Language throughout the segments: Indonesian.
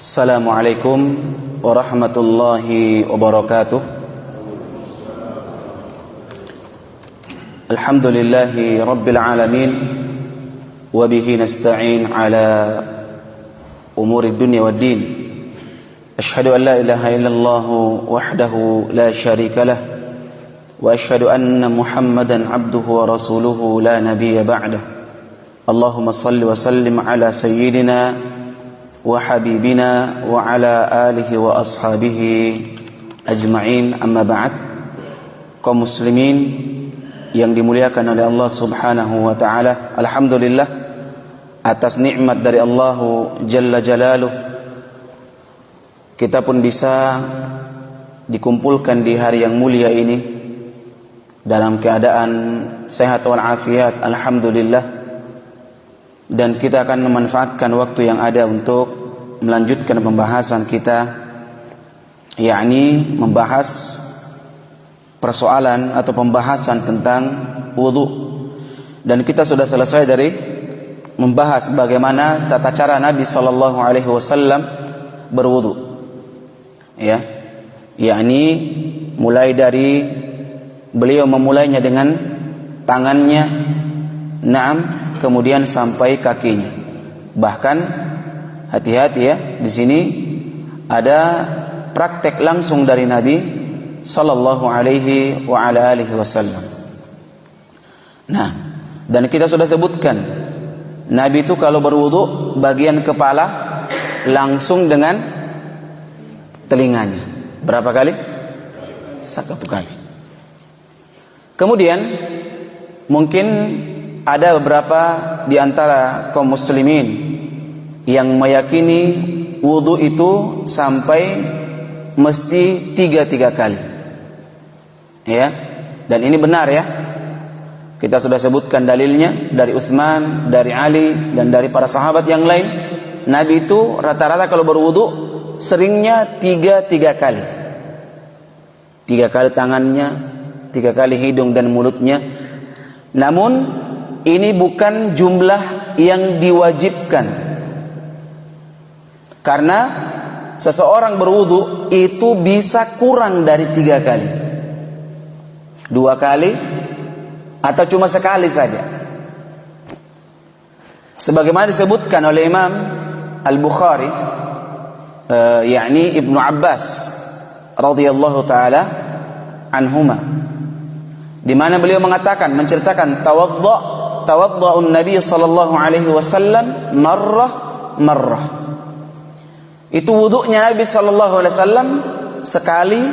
Assalamualaikum warahmatullahi wabarakatuh. Alhamdulillahi rabbil alamin, wa bihi nasta'in ala umuri dunya waddin. Ashhadu an la ilaha illallah wahdahu la syarika lah, wa ashhadu anna Muhammadan abduhu wa rasuluhu la nabiyya ba'dah. Allahumma salli wa sallim ala sayyidina wa habibina wa ala alihi wa ashabihi ajma'in, amma ba'd. Kaum muslimin yang dimuliakan oleh Allah subhanahu wa ta'ala, alhamdulillah atas nikmat dari Allah jalla jalaluh, kita pun bisa dikumpulkan di hari yang mulia ini dalam keadaan sehat walafiat, alhamdulillah. Dan kita akan memanfaatkan waktu yang ada untuk melanjutkan pembahasan kita, yakni membahas persoalan atau pembahasan tentang wudu. Dan kita sudah selesai dari membahas bagaimana tata cara Nabi sallallahu alaihi wasallam berwudu. Ya. Yakni mulai dari beliau memulainya dengan tangannya, kemudian sampai kakinya. Bahkan hati-hati ya, di sini ada praktek langsung dari Nabi sallallahu alaihi wa ala alihi wasallam. Nah, dan kita sudah sebutkan Nabi itu kalau berwudu bagian kepala langsung dengan telinganya. Berapa kali? Satu kali. Kemudian mungkin ada beberapa di antara kaum muslimin yang meyakini wudu itu sampai mesti tiga kali. Ya. Dan ini benar ya. Kita sudah sebutkan dalilnya dari Utsman, dari Ali, dan dari para sahabat yang lain. Nabi itu rata-rata kalau berwudu seringnya tiga kali. 3 kali tangannya, 3 kali hidung dan mulutnya. Namun ini bukan jumlah yang diwajibkan, karena seseorang berwudu itu bisa kurang dari 3 kali, 2 kali, atau cuma sekali saja. Sebagaimana disebutkan oleh Imam Al-Bukhari, yakni Ibnu Abbas radhiyallahu taala anhuma, di mana beliau mengatakan, menceritakan tawadda'un Nabi sallallahu alaihi wasallam marrah. Itu wudunya Nabi sallallahu alaihi wasallam sekali.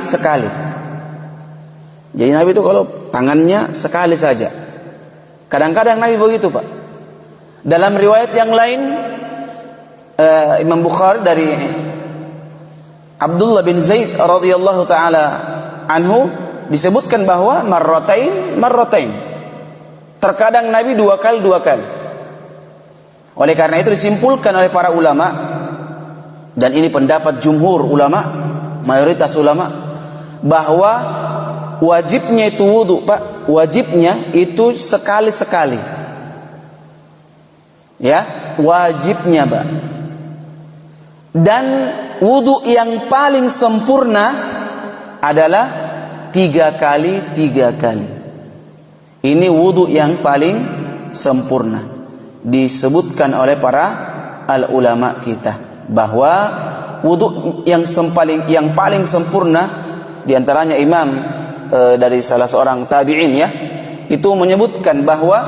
Jadi Nabi itu kalau tangannya sekali saja. Kadang-kadang Nabi begitu, Pak. Dalam riwayat yang lain Imam Bukhari dari Abdullah bin Zaid radhiyallahu taala anhu disebutkan bahwa marratain. Terkadang Nabi 2 kali. Oleh karena itu disimpulkan oleh para ulama, dan ini pendapat jumhur ulama, mayoritas ulama, bahwa wajibnya itu wudu, Pak, wajibnya itu sekali. Ya, wajibnya, Pak. Dan wudu yang paling sempurna adalah 3 kali. Ini wudu yang paling sempurna. Disebutkan oleh para al-ulama kita bahwa wudu yang paling sempurna, diantaranya Imam dari salah seorang tabi'in ya, itu menyebutkan bahwa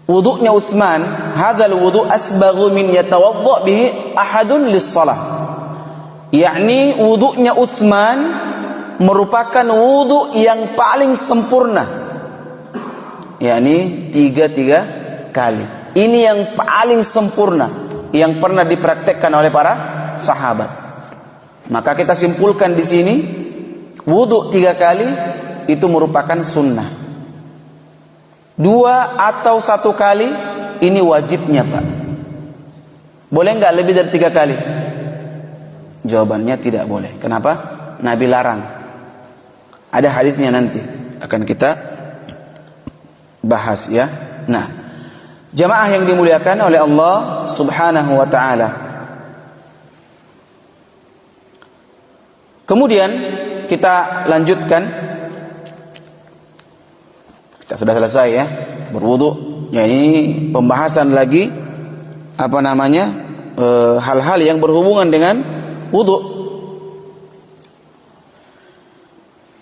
wudunya Utsman, hadzal wudu asbaghu min yatawadda bihi ahadun lis-shalah. Yakni wudunya Utsman merupakan wudu yang paling sempurna, yakni 3 kali. Ini yang paling sempurna yang pernah dipraktekkan oleh para sahabat. Maka kita simpulkan di sini, wudu 3 kali itu merupakan sunnah. 2 atau 1 kali ini wajibnya, Pak. Boleh nggak lebih dari 3 kali? Jawabannya tidak boleh. Kenapa? Nabi larang. Ada hadisnya, nanti akan kita bahas ya. Nah, Jamaah yang dimuliakan oleh Allah Subhanahu wa taala. Kemudian kita lanjutkan. Kita sudah selesai ya, berwudu. Ya, ini pembahasan lagi hal-hal yang berhubungan dengan wudu.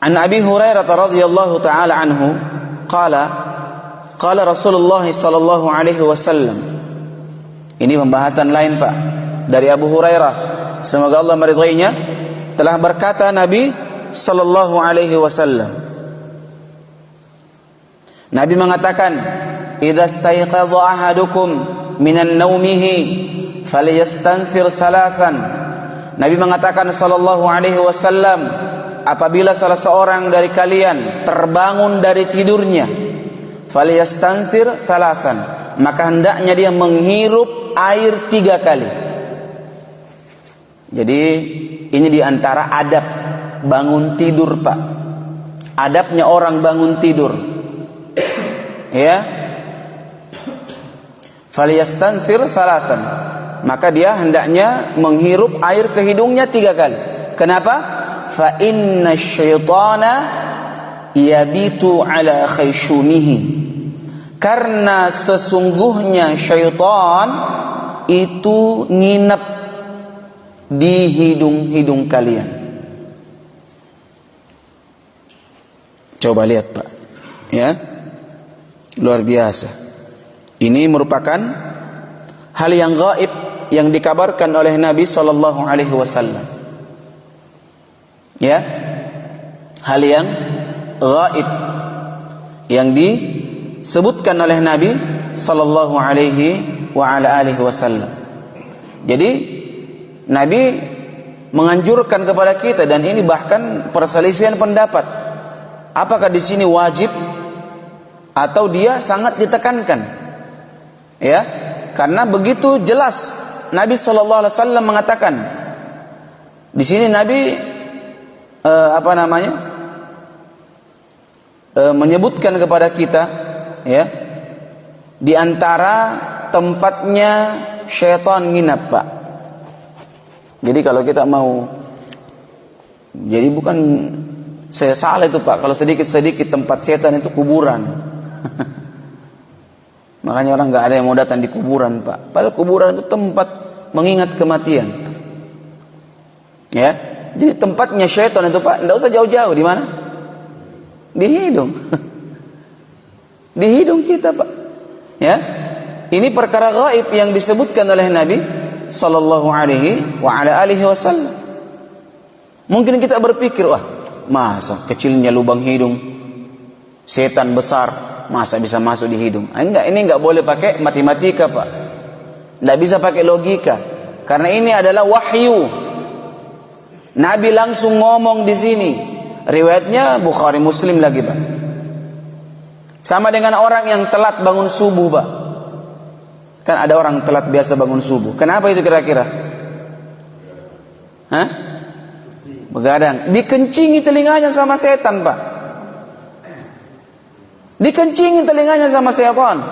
An Abi Hurairah radhiyallahu taala anhu qala Rasulullah sallallahu alaihi wasallam. Ini pembahasan lain Pak, dari Abu Hurairah, semoga Allah meridainya, telah berkata Nabi sallallahu alaihi wasallam. Nabi mengatakan, "Idza staiqadha ahadukum minan naumihi falyastanthir thalathan." Nabi mengatakan sallallahu alaihi wasallam, apabila salah seorang dari kalian terbangun dari tidurnya, falyastanthir thalathan, maka hendaknya dia menghirup air 3 kali. Jadi ini diantara adab bangun tidur Pak. Adabnya orang bangun tidur, ya, falyastanthir thalathan, maka dia hendaknya menghirup air ke hidungnya 3 kali. Kenapa? Fa inna syaitana yabitu ala khayshumihi, karena sesungguhnya syaitan itu nginep di hidung-hidung kalian. Coba lihat Pak, ya, luar biasa. Ini merupakan hal yang gaib yang dikabarkan oleh Nabi sallallahu alaihi wasallam. Ya, hal yang gaib yang disebutkan oleh Nabi sallallahu alaihi wa ala alihi wasallam. Jadi Nabi menganjurkan kepada kita, dan ini bahkan perselisihan pendapat, apakah di sini wajib atau dia sangat ditekankan. Ya, karena begitu jelas Nabi sallallahu alaihi wasallam mengatakan. Di sini Nabi menyebutkan kepada kita, ya, di antara tempatnya syaitan nginap Pak. Jadi kalau kita mau, jadi bukan saya salah itu Pak, kalau sedikit-sedikit tempat setan itu kuburan. Makanya orang nggak ada yang mau datang di kuburan Pak. Padahal kuburan itu tempat mengingat kematian. Ya, jadi tempatnya syaitan itu Pak, tidak usah jauh-jauh. Di mana? Di hidung. Di hidung kita Pak. Ya, ini perkara gaib yang disebutkan oleh Nabi sallallahu alaihi wa ala alihi wasallam. Mungkin kita berpikir, wah, masa kecilnya lubang hidung, setan besar, masa bisa masuk di hidung? Enggak, ini enggak boleh pakai matematika Pak. Enggak bisa pakai logika, karena ini adalah wahyu. Nabi langsung ngomong di sini. Riwayatnya Bukhari Muslim lagi Pak. Sama dengan orang yang telat bangun subuh Pak. Kan ada orang telat biasa bangun subuh. Kenapa itu kira-kira? Hah? Begadang. Dikencingi telinganya sama setan Pak. Dikencingi telinganya sama setan.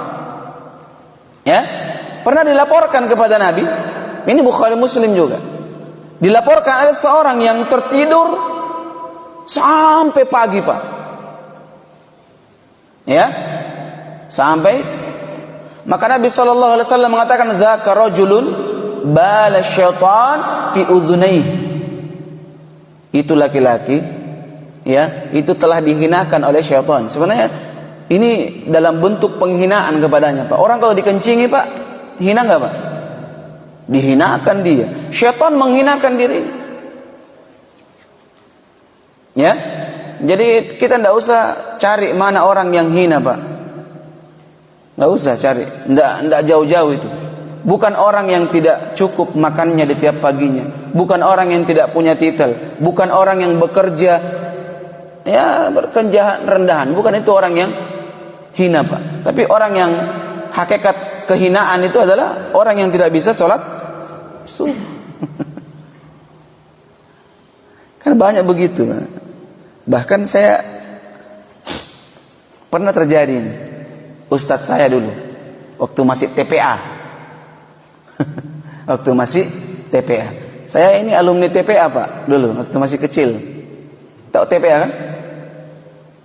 Ya? Pernah dilaporkan kepada Nabi. Ini Bukhari Muslim juga. Dilaporkan ada seorang yang tertidur sampai pagi Pak. Ya, sampai. Maka Nabi sallallahu alaihi wasallam mengatakan, dzaka rajulun bala syaitan fi udhunayhi. Itu laki-laki, ya, itu telah dihinakan oleh syaitan. Sebenarnya ini dalam bentuk penghinaan kepadanya Pak. Orang kalau dikencingi Pak, hina enggak Pak? Dihinakan dia. Syaitan menghinakan diri. Ya, jadi kita tidak usah cari mana orang yang hina Pak. Tidak usah cari, tidak jauh-jauh itu. Bukan orang yang tidak cukup makannya di tiap paginya, bukan orang yang tidak punya titel, bukan orang yang bekerja, ya, bekerja rendahan, bukan itu orang yang hina Pak. Tapi orang yang hakikat kehinaan itu adalah orang yang tidak bisa sholat subuh. Kan banyak begitu. Bahkan saya pernah terjadi ini. Ustadz saya dulu waktu masih TPA. Waktu masih TPA. Saya ini alumni TPA Pak, dulu waktu masih kecil. Tahu TPA kan?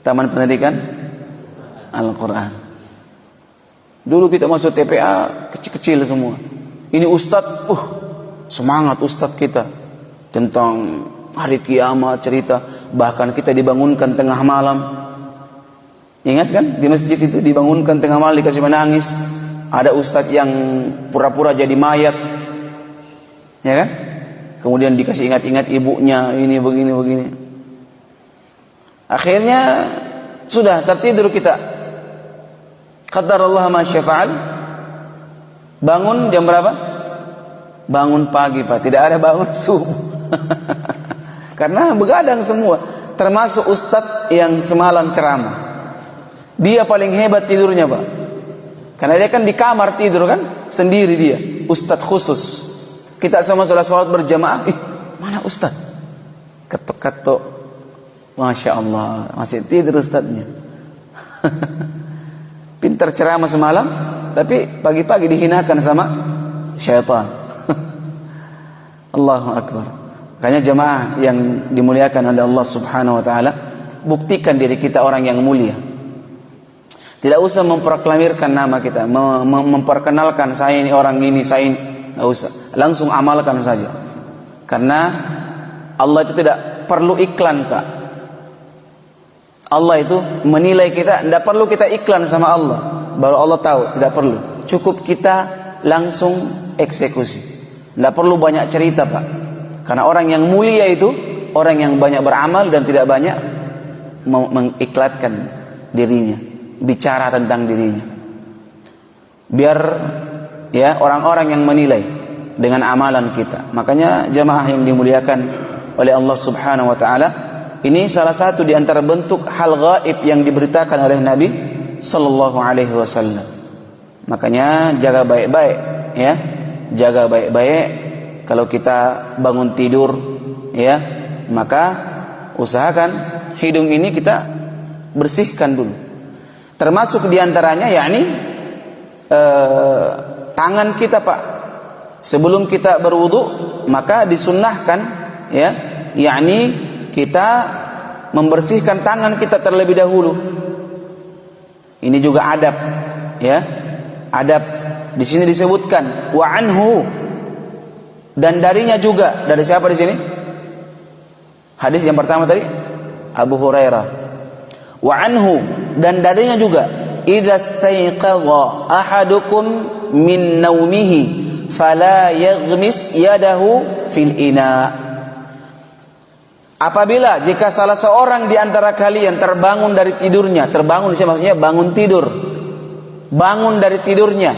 Taman Pendidikan Al-Quran. Dulu kita masuk TPA kecil-kecil semua. Ini Ustadz, semangat Ustadz kita tentang hari kiamat cerita. Bahkan kita dibangunkan tengah malam. Ingat kan di masjid itu dibangunkan tengah malam dikasih menangis. Ada Ustadz yang pura-pura jadi mayat, ya kan? Kemudian dikasih ingat-ingat ibunya ini begini. Akhirnya sudah tertidur kita. Qadarullah ma syafa'al. Bangun jam berapa? Bangun pagi Pak, tidak ada bangun subuh. Karena begadang semua. Termasuk Ustadz yang semalam ceramah. Dia paling hebat tidurnya Pak. Karena dia kan di kamar tidur kan, sendiri dia, Ustadz khusus. Kita sama sholat berjamaah, mana Ustadz? Ketuk-ketuk, Masya Allah, masih tidur Ustadznya. Pintar ceramah semalam, tapi pagi-pagi dihinakan sama syaitan. Allahu Akbar. Makanya jamaah yang dimuliakan oleh Allah Subhanahu Wa Taala, buktikan diri kita orang yang mulia. Tidak usah memproklamirkan nama kita, memperkenalkan saya ini orang ini, saya ini, tidak usah. Langsung amalkan saja. Karena Allah itu tidak perlu iklan Pak. Allah itu menilai kita, tidak perlu kita iklan sama Allah. Baru Allah tahu, tidak perlu. Cukup kita langsung eksekusi. Tidak perlu banyak cerita Pak. Karena orang yang mulia itu orang yang banyak beramal dan tidak banyak mengiklankan dirinya, bicara tentang dirinya. Biar ya orang-orang yang menilai dengan amalan kita. Makanya jamaah yang dimuliakan oleh Allah Subhanahu wa taala, ini salah satu di antara bentuk hal gaib yang diberitakan oleh Nabi sallallahu alaihi wasallam. Makanya jaga baik-baik ya. Jaga baik-baik kalau kita bangun tidur ya, maka usahakan hidung ini kita bersihkan dulu. Termasuk di antaranya yakni tangan kita Pak. Sebelum kita berwudu maka disunnahkan ya, yakni kita membersihkan tangan kita terlebih dahulu. Ini juga adab ya. Adab di sini disebutkan wa anhu, dan darinya juga. Dari siapa di sini? Hadis yang pertama tadi Abu Hurairah. Wa anhu, dan darinya juga idza staiqadha ahadukum min naumihi fala yaghmis yadahu fil ina. Apabila jika salah seorang di antara kalian terbangun dari tidurnya, terbangun maksudnya bangun tidur, bangun dari tidurnya,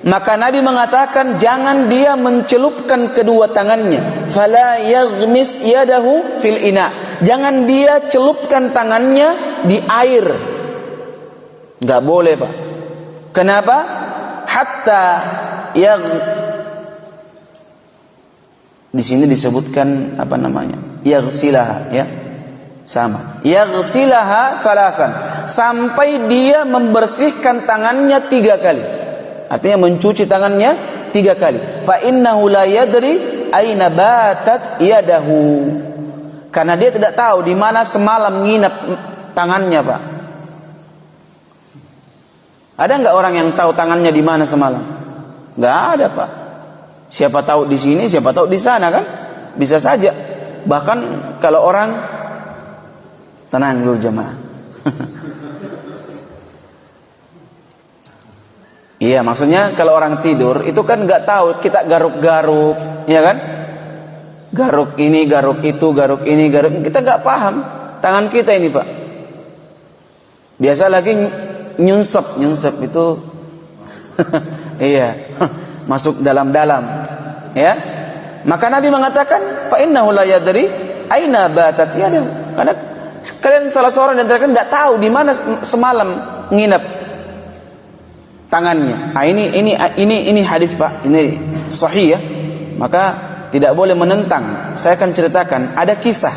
maka Nabi mengatakan jangan dia mencelupkan kedua tangannya, fala yaghmis yadahu fil ina, jangan dia celupkan tangannya di air, nggak boleh Pak. Kenapa? Hatta di sini disebutkan apa namanya? Yaghsilaha ya. Sama. Yaghsilaha thalathan, sampai dia membersihkan tangannya 3 kali. Artinya mencuci tangannya 3 kali. Fa innahu la yadri aina batat yadahu. Karena dia tidak tahu di mana semalam nginap tangannya, Pak. Ada enggak orang yang tahu tangannya di mana semalam? Enggak ada, Pak. Siapa tahu di sini, siapa tahu di sana kan? Bisa saja. Bahkan kalau orang, tenang dulu jemaah. Iya, maksudnya kalau orang tidur itu kan nggak tahu, kita garuk-garuk, ya kan? Garuk ini, garuk itu, garuk ini, garuk, kita nggak paham tangan kita ini, Pak. Biasa lagi nyunsep itu, iya, masuk dalam-dalam, ya. Maka Nabi mengatakan, fa innahu la yadri aina batat yadahu. Karena kalian salah seorang di antara kalian tidak tahu di mana semalam nginap tangannya. Ah, ini hadis, Pak. Ini sahih ya. Maka tidak boleh menentang. Saya akan ceritakan ada kisah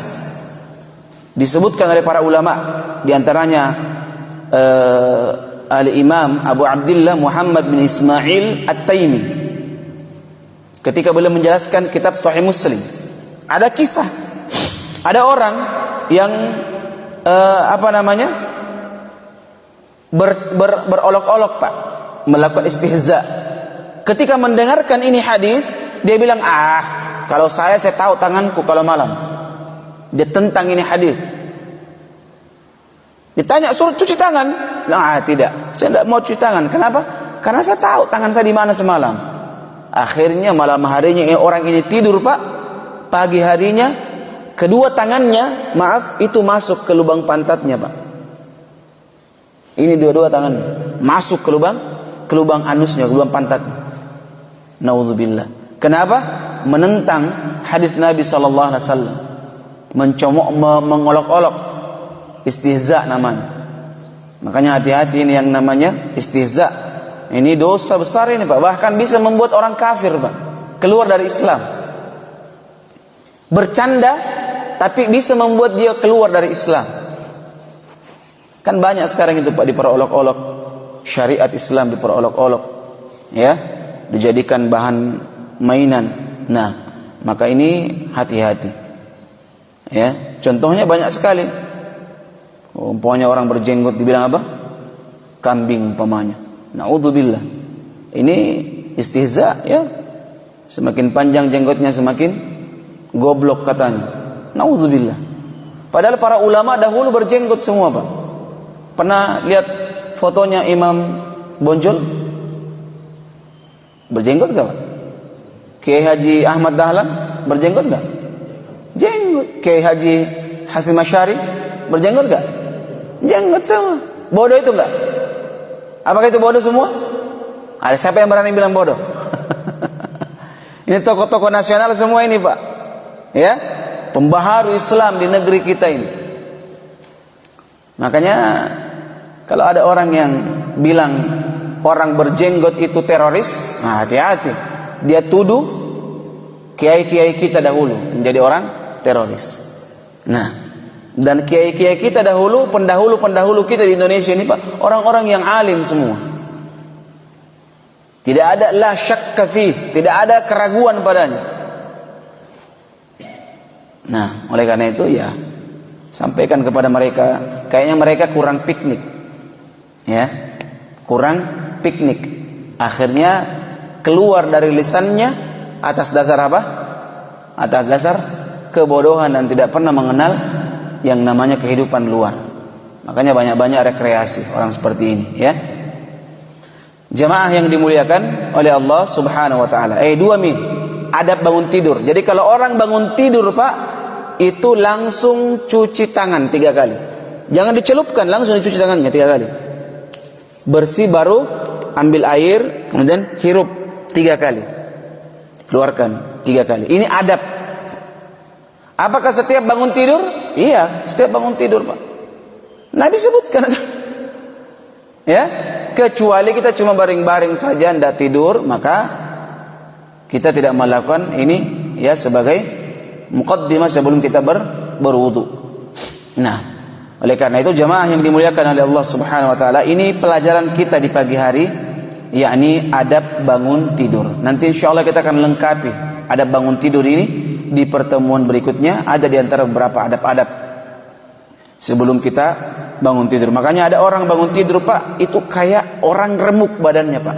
disebutkan oleh para ulama, di antaranya Al-Imam Abu Abdullah Muhammad bin Ismail At-Taimi ketika beliau menjelaskan kitab Sahih Muslim. Ada kisah, ada orang yang berolok-olok Pak, melakukan istihza. Ketika mendengarkan ini hadis, dia bilang, kalau saya tahu tanganku kalau malam. Dia tentang ini hadis. Ditanya, suruh cuci tangan. Bilang, tidak, saya tidak mau cuci tangan. Kenapa? Karena saya tahu tangan saya di mana semalam. Akhirnya malam harinya orang ini tidur Pak. Pagi harinya kedua tangannya, itu masuk ke lubang pantatnya Pak. Ini dua-dua tangannya masuk ke lubang anusnya, ke lubang pantatnya. Nauzubillah. Kenapa? Menentang hadis Nabi sallallahu alaihi wasallam. Mencomok, mengolok-olok. Istihza namanya. Makanya hati-hati ini yang namanya istihza. Ini dosa besar ini Pak. Bahkan bisa membuat orang kafir Pak, keluar dari Islam. Bercanda tapi bisa membuat dia keluar dari Islam. Kan banyak sekarang itu Pak, diperolok-olok. Syariat Islam diperolok-olok, ya, dijadikan bahan mainan. Nah, maka ini hati-hati, ya. Contohnya banyak sekali. Umpamanya orang berjenggot dibilang apa? Kambing umpamanya. Naudzubillah. Ini istihza, ya. Semakin panjang jenggotnya semakin goblok katanya. Naudzubillah. Padahal para ulama dahulu berjenggot semua Pak. Pernah lihat fotonya Imam Bonjol? Berjenggot gak Pak? Kiai Haji Ahmad Dahlan berjenggot gak? Jenggot. Kiai Haji Hasim Asy'ari berjenggot gak? Jenggot semua. Bodoh itu gak? Apakah itu bodoh semua? Ada siapa yang berani bilang bodoh? Ini tokoh-tokoh nasional semua ini Pak, ya, pembaharu Islam di negeri kita ini. Makanya kalau ada orang yang bilang orang berjenggot itu teroris, hati-hati. Dia tuduh kiai-kiai kita dahulu menjadi orang teroris. Nah, dan kiai-kiai kita dahulu, pendahulu-pendahulu kita di Indonesia ini Pak, orang-orang yang alim semua. Tidak ada la syakka fi, tidak ada keraguan padanya. Nah, oleh karena itu ya, sampaikan kepada mereka, kayaknya mereka kurang piknik. Ya, kurang piknik. Akhirnya keluar dari lisannya atas dasar apa? Atas dasar kebodohan dan tidak pernah mengenal yang namanya kehidupan luar. Makanya banyak-banyak rekreasi orang seperti ini, ya. Jamaah yang dimuliakan oleh Allah Subhanahu wa taala. 2 adab bangun tidur. Jadi kalau orang bangun tidur Pak, itu langsung cuci tangan 3 kali. Jangan dicelupkan, langsung dicuci tangannya 3 kali. Bersih baru ambil air, kemudian hirup 3 kali. Keluarkan 3 kali. Ini adab. Apakah setiap bangun tidur? Iya, setiap bangun tidur Pak. Nabi sebutkan kan? Ya, kecuali kita cuma baring-baring saja tidak tidur, maka kita tidak melakukan ini ya sebagai muqaddimah sebelum kita berwudu. Nah, oleh karena itu jamaah yang dimuliakan oleh Allah Subhanahu wa taala, ini pelajaran kita di pagi hari, yakni adab bangun tidur. Nanti insyaallah kita akan lengkapi adab bangun tidur ini di pertemuan berikutnya. Ada di antara beberapa adab-adab sebelum kita bangun tidur. Makanya ada orang bangun tidur Pak, itu kayak orang remuk badannya Pak.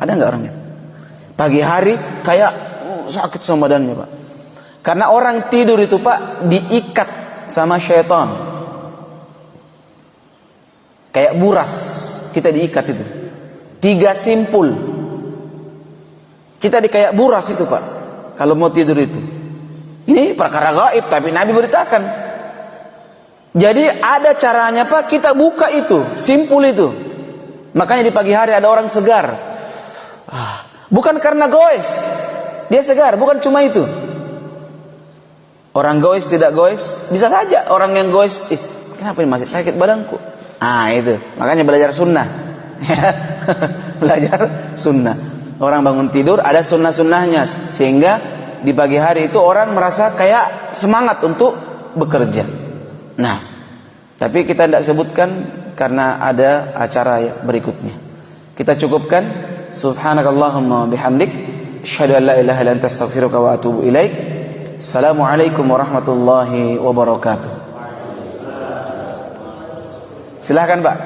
Ada nggak orangnya? Pagi hari kayak sakit sama badannya Pak. Karena orang tidur itu Pak diikat sama syaitan. Kayak buras kita diikat itu. 3 simpul. Kita kayak buras itu Pak. Kalau mau tidur itu. Ini perkara gaib tapi Nabi beritakan. Jadi ada caranya Pak, kita buka itu, simpul itu. Makanya di pagi hari ada orang segar. Bukan karena goes, dia segar, bukan cuma itu. Orang goes tidak goes, bisa saja orang yang goes, kenapa ini masih sakit badanku? Itu, makanya belajar sunnah. Belajar sunnah. Orang bangun tidur ada sunnah-sunnahnya, sehingga di pagi hari itu orang merasa kayak semangat untuk bekerja. Nah, tapi kita tidak sebutkan karena ada acara berikutnya. Kita cukupkan. Subhanakallahumma bihamdik, asyhadu an la ilaha illa anta astaghfiruka wa atubu ilaik. Assalamualaikum warahmatullahi wabarakatuh. Silakan Pak.